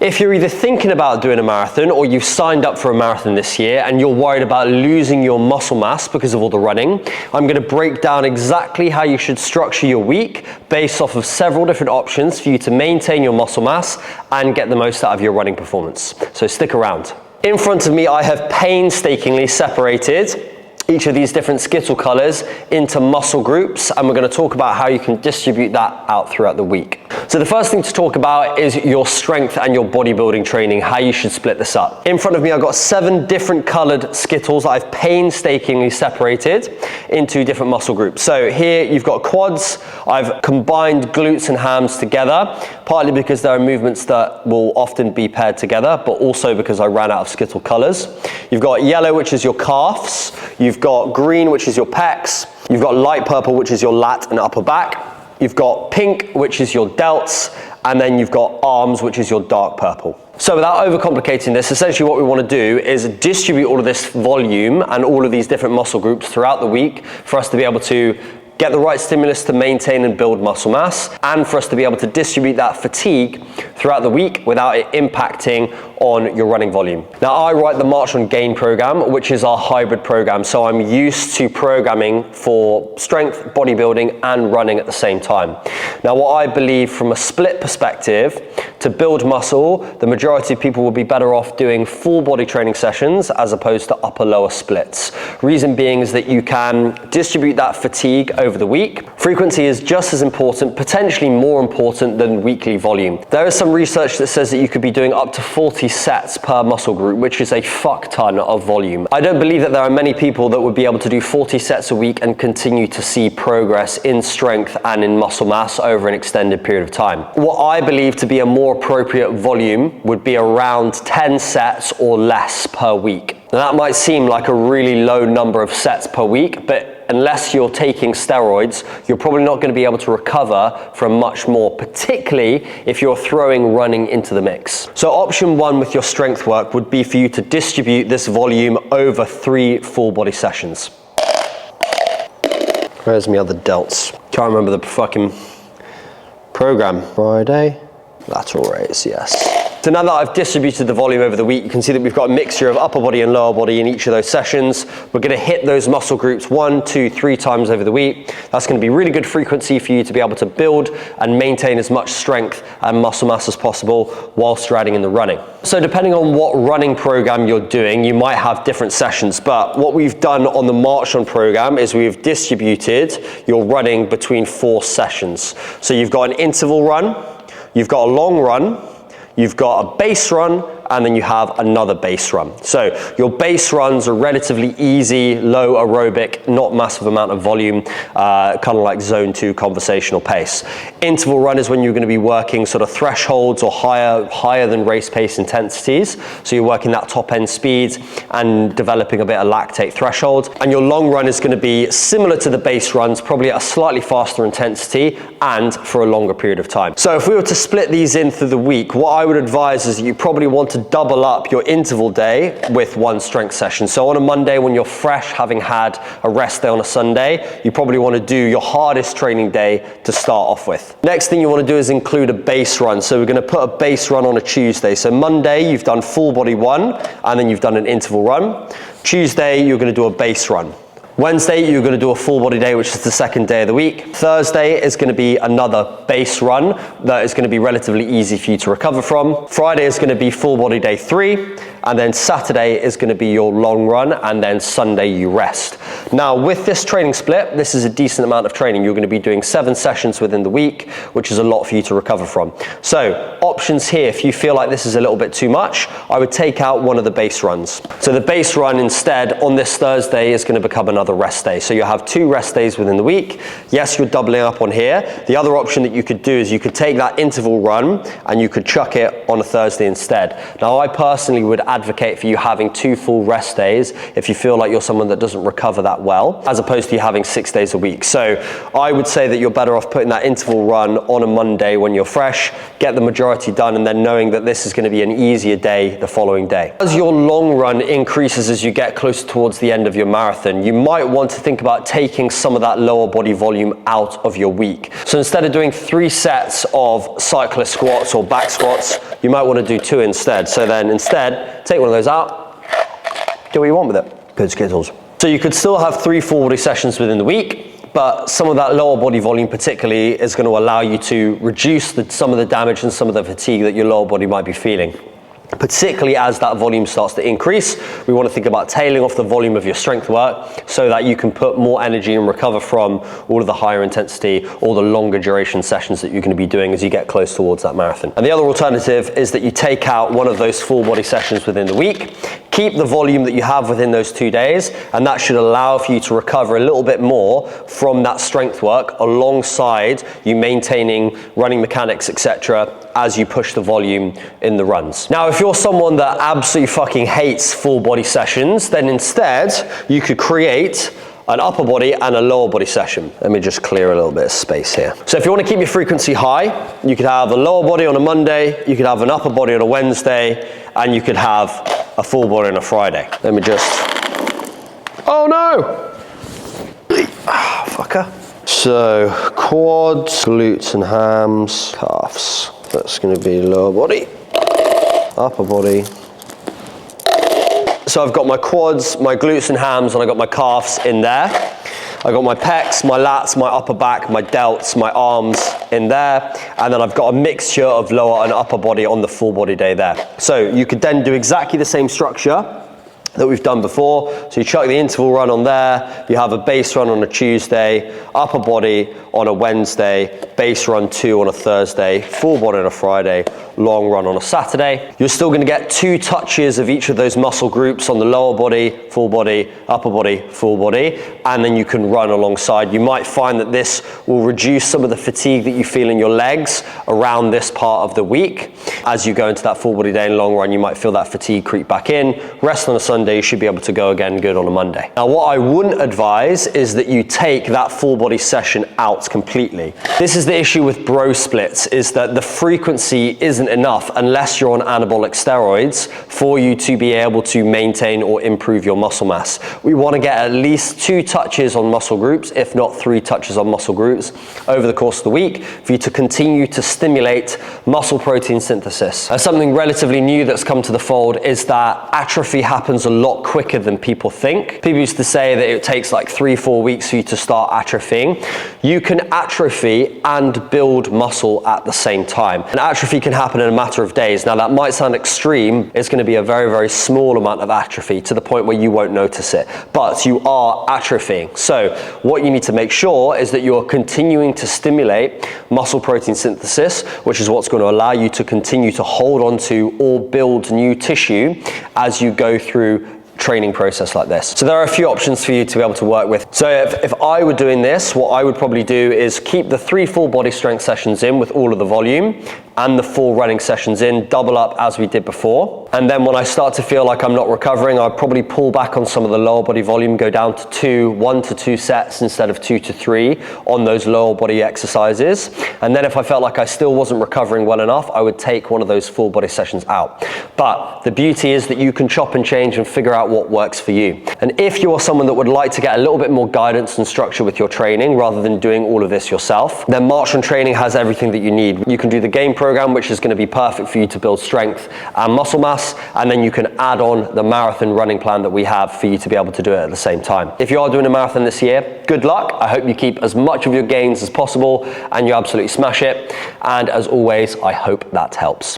If you're either thinking about doing a marathon or you've signed up for a marathon this year and you're worried about losing your muscle mass because of all the running, I'm going to break down exactly how you should structure your week based off of several different options for you to maintain your muscle mass and get the most out of your running performance. So stick around. In front of me, I have painstakingly separated each of these different skittle colors into muscle groups, and we're going to talk about how you can distribute that out throughout the week. So the first thing to talk about is your strength and your bodybuilding training, how you should split this up. In front of me, I've got 7 different colored skittles that I've painstakingly separated into different muscle groups. So here you've got quads. I've combined glutes and hams together, partly because there are movements that will often be paired together, but also because I ran out of skittle colors. You've got yellow, which is your calves. You've got green, which is your pecs. You've got light purple, which is your lat and upper back. You've got pink, which is your delts. And then you've got arms, which is your dark purple. So without overcomplicating this, essentially what we want to do is distribute all of this volume and all of these different muscle groups throughout the week for us to be able to get the right stimulus to maintain and build muscle mass, and for us to be able to distribute that fatigue throughout the week without it impacting on your running volume. Now, I write the March on Gain program, which is our hybrid program. So I'm used to programming for strength, bodybuilding, and running at the same time. Now, what I believe from a split perspective, to build muscle, the majority of people will be better off doing full body training sessions as opposed to upper lower splits. Reason being is that you can distribute that fatigue over the week. Frequency is just as important, potentially more important than weekly volume. There is some research that says that you could be doing up to 40 sets per muscle group, which is a fuck ton of volume. I don't believe that there are many people that would be able to do 40 sets a week and continue to see progress in strength and in muscle mass over an extended period of time. What I believe to be a more appropriate volume would be around 10 sets or less per week. Now, that might seem like a really low number of sets per week, but unless you're taking steroids, you're probably not going to be able to recover from much more, particularly if you're throwing running into the mix. So option 1 with your strength work would be for you to distribute this volume over 3 full body sessions. Where's my other delts? Can't remember the fucking program. Friday, lateral raise, yes. So now that I've distributed the volume over the week, you can see that we've got a mixture of upper body and lower body in each of those sessions. We're going to hit those muscle groups 1, 2, 3 times over the week. That's going to be really good frequency for you to be able to build and maintain as much strength and muscle mass as possible whilst riding in the running. So depending on what running program you're doing, you might have different sessions, but what we've done on the March On program is we've distributed your running between 4 sessions. So you've got an interval run, you've got a long run, you've got a base run, and then you have another base run. So your base runs are relatively easy, low aerobic, not massive amount of volume, kind of like zone 2 conversational pace. Interval run is when you're going to be working sort of thresholds or higher than race pace intensities. So you're working that top end speed and developing a bit of lactate threshold. And your long run is going to be similar to the base runs, probably at a slightly faster intensity and for a longer period of time. So if we were to split these in through the week, what I would advise is that you probably want to double up your interval day with 1 strength session. So on a Monday when you're fresh, having had a rest day on a Sunday, you probably want to do your hardest training day to start off with. Next thing you want to do is include a base run. So we're going to put a base run on a Tuesday. So Monday you've done full body 1 and then you've done an interval run. Tuesday you're going to do a base run. Wednesday, you're going to do a full body day, which is the 2nd day of the week. Thursday is going to be another base run that is going to be relatively easy for you to recover from. Friday is going to be full body day 3. And then Saturday is going to be your long run, and then Sunday you rest. Now with this training split, this is a decent amount of training. You're going to be doing 7 sessions within the week, which is a lot for you to recover from. So options here, if you feel like this is a little bit too much, I would take out one of the base runs. So the base run instead on this Thursday is going to become another rest day. So you'll have 2 rest days within the week. Yes, you're doubling up on here. The other option that you could do is you could take that interval run and you could chuck it on a Thursday instead. Now I personally would advocate for you having 2 full rest days if you feel like you're someone that doesn't recover that well, as opposed to you having 6 days a week. So I would say that you're better off putting that interval run on a Monday when you're fresh, get the majority majority done, and then knowing that this is going to be an easier day the following day. As your long run increases as you get closer towards the end of your marathon, you might want to think about taking some of that lower body volume out of your week. So instead of doing 3 sets of cyclist squats or back squats, you might want to do 2 instead. So then instead, take one of those out, do what you want with it. Good skittles. So you could still have 3 full body sessions within the week, but some of that lower body volume particularly is going to allow you to reduce some of the damage and some of the fatigue that your lower body might be feeling. Particularly as that volume starts to increase, we want to think about tailing off the volume of your strength work so that you can put more energy and recover from all of the higher intensity or the longer duration sessions that you're going to be doing as you get close towards that marathon. And the other alternative is that you take out one of those full body sessions within the week, keep the volume that you have within those 2 days, and that should allow for you to recover a little bit more from that strength work alongside you maintaining running mechanics, etc., as you push the volume in the runs. Now, if you're someone that absolutely fucking hates full body sessions, then instead you could create an upper body and a lower body session. Let me just clear a little bit of space here. So if you want to keep your frequency high, you could have a lower body on a Monday, you could have an upper body on a Wednesday, and you could have a full body on a Friday. Let me just, oh no! Ah, fucker. So quads, glutes and hams, calves. That's going to be lower body, upper body. So I've got my quads, my glutes and hams, and I've got my calves in there. I've got my pecs, my lats, my upper back, my delts, my arms in there. And then I've got a mixture of lower and upper body on the full body day there. So you could then do exactly the same structure that we've done before. So you chuck the interval run on there, you have a base run on a Tuesday, upper body on a Wednesday, base run 2 on a Thursday, full body on a Friday, long run on a Saturday. You're still going to get 2 touches of each of those muscle groups on the lower body, full body, upper body, full body, and then you can run alongside. You might find that this will reduce some of the fatigue that you feel in your legs around this part of the week. As you go into that full body day and long run, you might feel that fatigue creep back in. Rest on a Sunday, you should be able to go again good on a Monday. Now, what I wouldn't advise is that you take that full body session out completely. This is the issue with bro splits, is that the frequency isn't enough unless you're on anabolic steroids for you to be able to maintain or improve your muscle mass. We want to get at least 2 touches on muscle groups, if not 3 touches on muscle groups over the course of the week for you to continue to stimulate muscle protein synthesis. Something relatively new that's come to the fold is that atrophy happens a lot quicker than people think. People used to say that it takes like 3-4 weeks for you to start atrophying. You can atrophy and build muscle at the same time. And atrophy can happen in a matter of days. Now that might sound extreme. It's going to be a very, very small amount of atrophy to the point where you won't notice it. But you are atrophying. So what you need to make sure is that you're continuing to stimulate muscle protein synthesis, which is what's going to allow you to continue to hold on to or build new tissue as you go through training process like this. So there are a few options for you to be able to work with. So if I were doing this, what I would probably do is keep the 3 full body strength sessions in with all of the volume and the 4 running sessions in, double up as we did before. And then when I start to feel like I'm not recovering, I'd probably pull back on some of the lower body volume, go down to 1 to 2 sets instead of 2 to 3 on those lower body exercises. And then if I felt like I still wasn't recovering well enough, I would take one of those full body sessions out. But the beauty is that you can chop and change and figure out what works for you. And if you're someone that would like to get a little bit more guidance and structure with your training rather than doing all of this yourself, then March On Training has everything that you need. You can do the game program, which is going to be perfect for you to build strength and muscle mass, and then you can add on the marathon running plan that we have for you to be able to do it at the same time. If you are doing a marathon this year, good luck. I hope you keep as much of your gains as possible and you absolutely smash it. And as always, I hope that helps.